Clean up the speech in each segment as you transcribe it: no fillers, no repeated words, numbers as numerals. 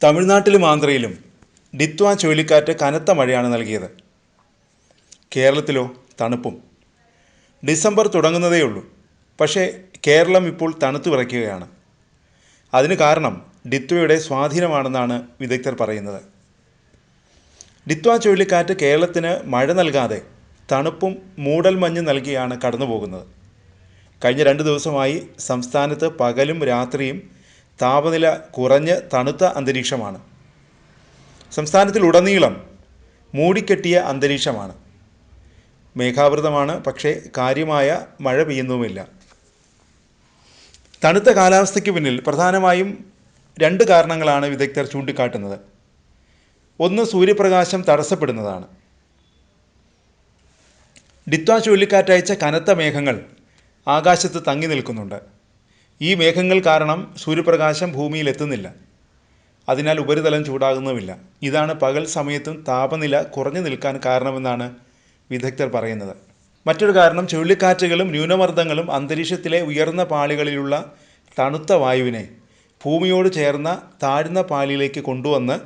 തമിഴ്നാട്ടിലും ആന്ധ്രയിലും ഡിത്വ ചുഴലിക്കാറ്റ് കനത്ത മഴയാണ് നൽകിയത്. കേരളത്തിലോ തണുപ്പും. ഡിസംബർ തുടങ്ങുന്നതേയുള്ളൂ. പക്ഷേ കേരളം ഇപ്പോൾ തണുത്തു വിറയ്ക്കുകയാണ്. അതിന് കാരണം ഡിത്വയുടെ സ്വാധീനമാണെന്നാണ് വിദഗ്ധർ പറയുന്നത്. ഡിത്വ ചുഴലിക്കാറ്റ് കേരളത്തിന് മഴ നൽകാതെ തണുപ്പും മൂടൽമഞ്ഞ് നൽകിയാണ് കടന്നുപോകുന്നത്. കഴിഞ്ഞ 2 ദിവസമായി സംസ്ഥാനത്ത് പകലും രാത്രിയും താപനില കുറഞ്ഞ് തണുത്ത അന്തരീക്ഷമാണ്. സംസ്ഥാനത്തിലുടനീളം മൂടിക്കെട്ടിയ അന്തരീക്ഷമാണ്. മേഘാവൃതമാണ്, പക്ഷേ കാര്യമായ മഴ പെയ്യുന്നുമില്ല. തണുത്ത കാലാവസ്ഥയ്ക്ക് പിന്നിൽ പ്രധാനമായും 2 കാരണങ്ങളാണ് വിദഗ്ധർ ചൂണ്ടിക്കാട്ടുന്നത്. ഒന്ന്, സൂര്യപ്രകാശം തടസ്സപ്പെടുന്നതാണ്. ഡിത്വ ചുഴലിക്കാറ്റയച്ച കനത്ത മേഘങ്ങൾ ആകാശത്ത് തങ്ങി നിൽക്കുന്നുണ്ട്. ഈ മേഘങ്ങൾ കാരണം സൂര്യപ്രകാശം ഭൂമിയിൽ എത്തുന്നില്ല. അതിനാൽ ഉപരിതലം ചൂടാകുന്നുമില്ല. ഇതാണ് പകൽ സമയത്തും താപനില കുറഞ്ഞു നിൽക്കാൻ കാരണമെന്നാണ് വിദഗ്ധർ പറയുന്നത്. മറ്റൊരു കാരണം ചുഴലിക്കാറ്റുകളും ന്യൂനമർദ്ദങ്ങളും അന്തരീക്ഷത്തിലെ ഉയർന്ന പാളികളിലുള്ള തണുത്ത വായുവിനെ ഭൂമിയോട് ചേർന്ന താഴ്ന്ന പാളിയിലേക്ക് കൊണ്ടുവന്ന്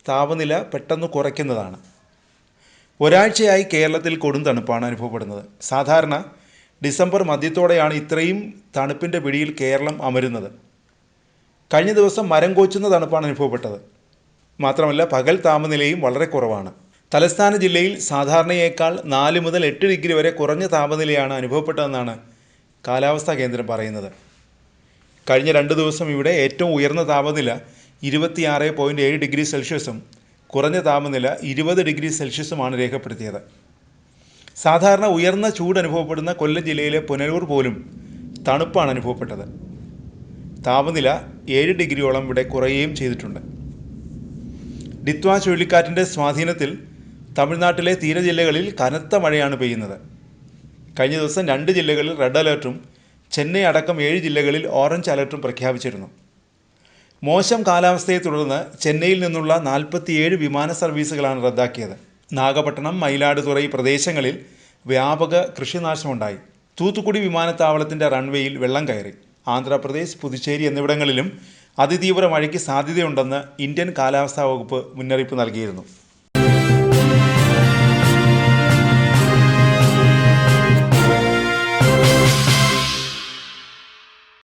താപനില പെട്ടെന്ന് കുറയ്ക്കുന്നതാണ്. ഒരാഴ്ചയായി കേരളത്തിൽ കൊടും തണുപ്പാണ് അനുഭവപ്പെടുന്നത്. സാധാരണ ഡിസംബർ മധ്യത്തോടെയാണ് ഇത്രയും തണുപ്പിൻ്റെ പിടിയിൽ കേരളം അമരുന്നത്. കഴിഞ്ഞ ദിവസം മരം കോച്ചുന്ന തണുപ്പാണ് അനുഭവപ്പെട്ടത്. മാത്രമല്ല പകൽ താപനിലയും വളരെ കുറവാണ്. തലസ്ഥാന ജില്ലയിൽ സാധാരണയേക്കാൾ 4 മുതൽ 8 ഡിഗ്രി വരെ കുറഞ്ഞ താപനിലയാണ് അനുഭവപ്പെട്ടതെന്നാണ് കാലാവസ്ഥാ കേന്ദ്രം പറയുന്നത്. കഴിഞ്ഞ 2 ദിവസം ഇവിടെ ഏറ്റവും ഉയർന്ന താപനില 26.7 ഡിഗ്രി സെൽഷ്യസും കുറഞ്ഞ താപനില 20 ഡിഗ്രി സെൽഷ്യസുമാണ് രേഖപ്പെടുത്തിയത്. സാധാരണ ഉയർന്ന ചൂട് അനുഭവപ്പെടുന്ന കൊല്ലം ജില്ലയിലെ പുനലൂർ പോലും തണുപ്പാണ് അനുഭവപ്പെട്ടത്. താപനില 7 ഡിഗ്രിയോളം ഇവിടെ കുറയുകയും ചെയ്തിട്ടുണ്ട്. ഡിത്വ ചുഴലിക്കാറ്റിൻ്റെ സ്വാധീനത്തിൽ തമിഴ്നാട്ടിലെ തീരജില്ലകളിൽ കനത്ത മഴയാണ് പെയ്യുന്നത്. കഴിഞ്ഞ ദിവസം 2 ജില്ലകളിൽ റെഡ് അലേർട്ടും ചെന്നൈ അടക്കം 7 ജില്ലകളിൽ ഓറഞ്ച് അലേർട്ടും പ്രഖ്യാപിച്ചിരുന്നു. മോശം കാലാവസ്ഥയെ തുടർന്ന് ചെന്നൈയിൽ നിന്നുള്ള 47 വിമാന സർവീസുകളാണ് റദ്ദാക്കിയത്. നാഗപട്ടണം, മയിലാടുതുറൈ പ്രദേശങ്ങളിൽ വ്യാപക കൃഷിനാശമുണ്ടായി. തൂത്തുക്കുടി വിമാനത്താവളത്തിൻ്റെ റൺവേയിൽ വെള്ളം കയറി. ആന്ധ്രാപ്രദേശ്, പുതുച്ചേരി എന്നിവിടങ്ങളിലും അതിതീവ്ര മഴയ്ക്ക് സാധ്യതയുണ്ടെന്ന് ഇന്ത്യൻ കാലാവസ്ഥാ വകുപ്പ് മുന്നറിയിപ്പ് നൽകിയിരുന്നു.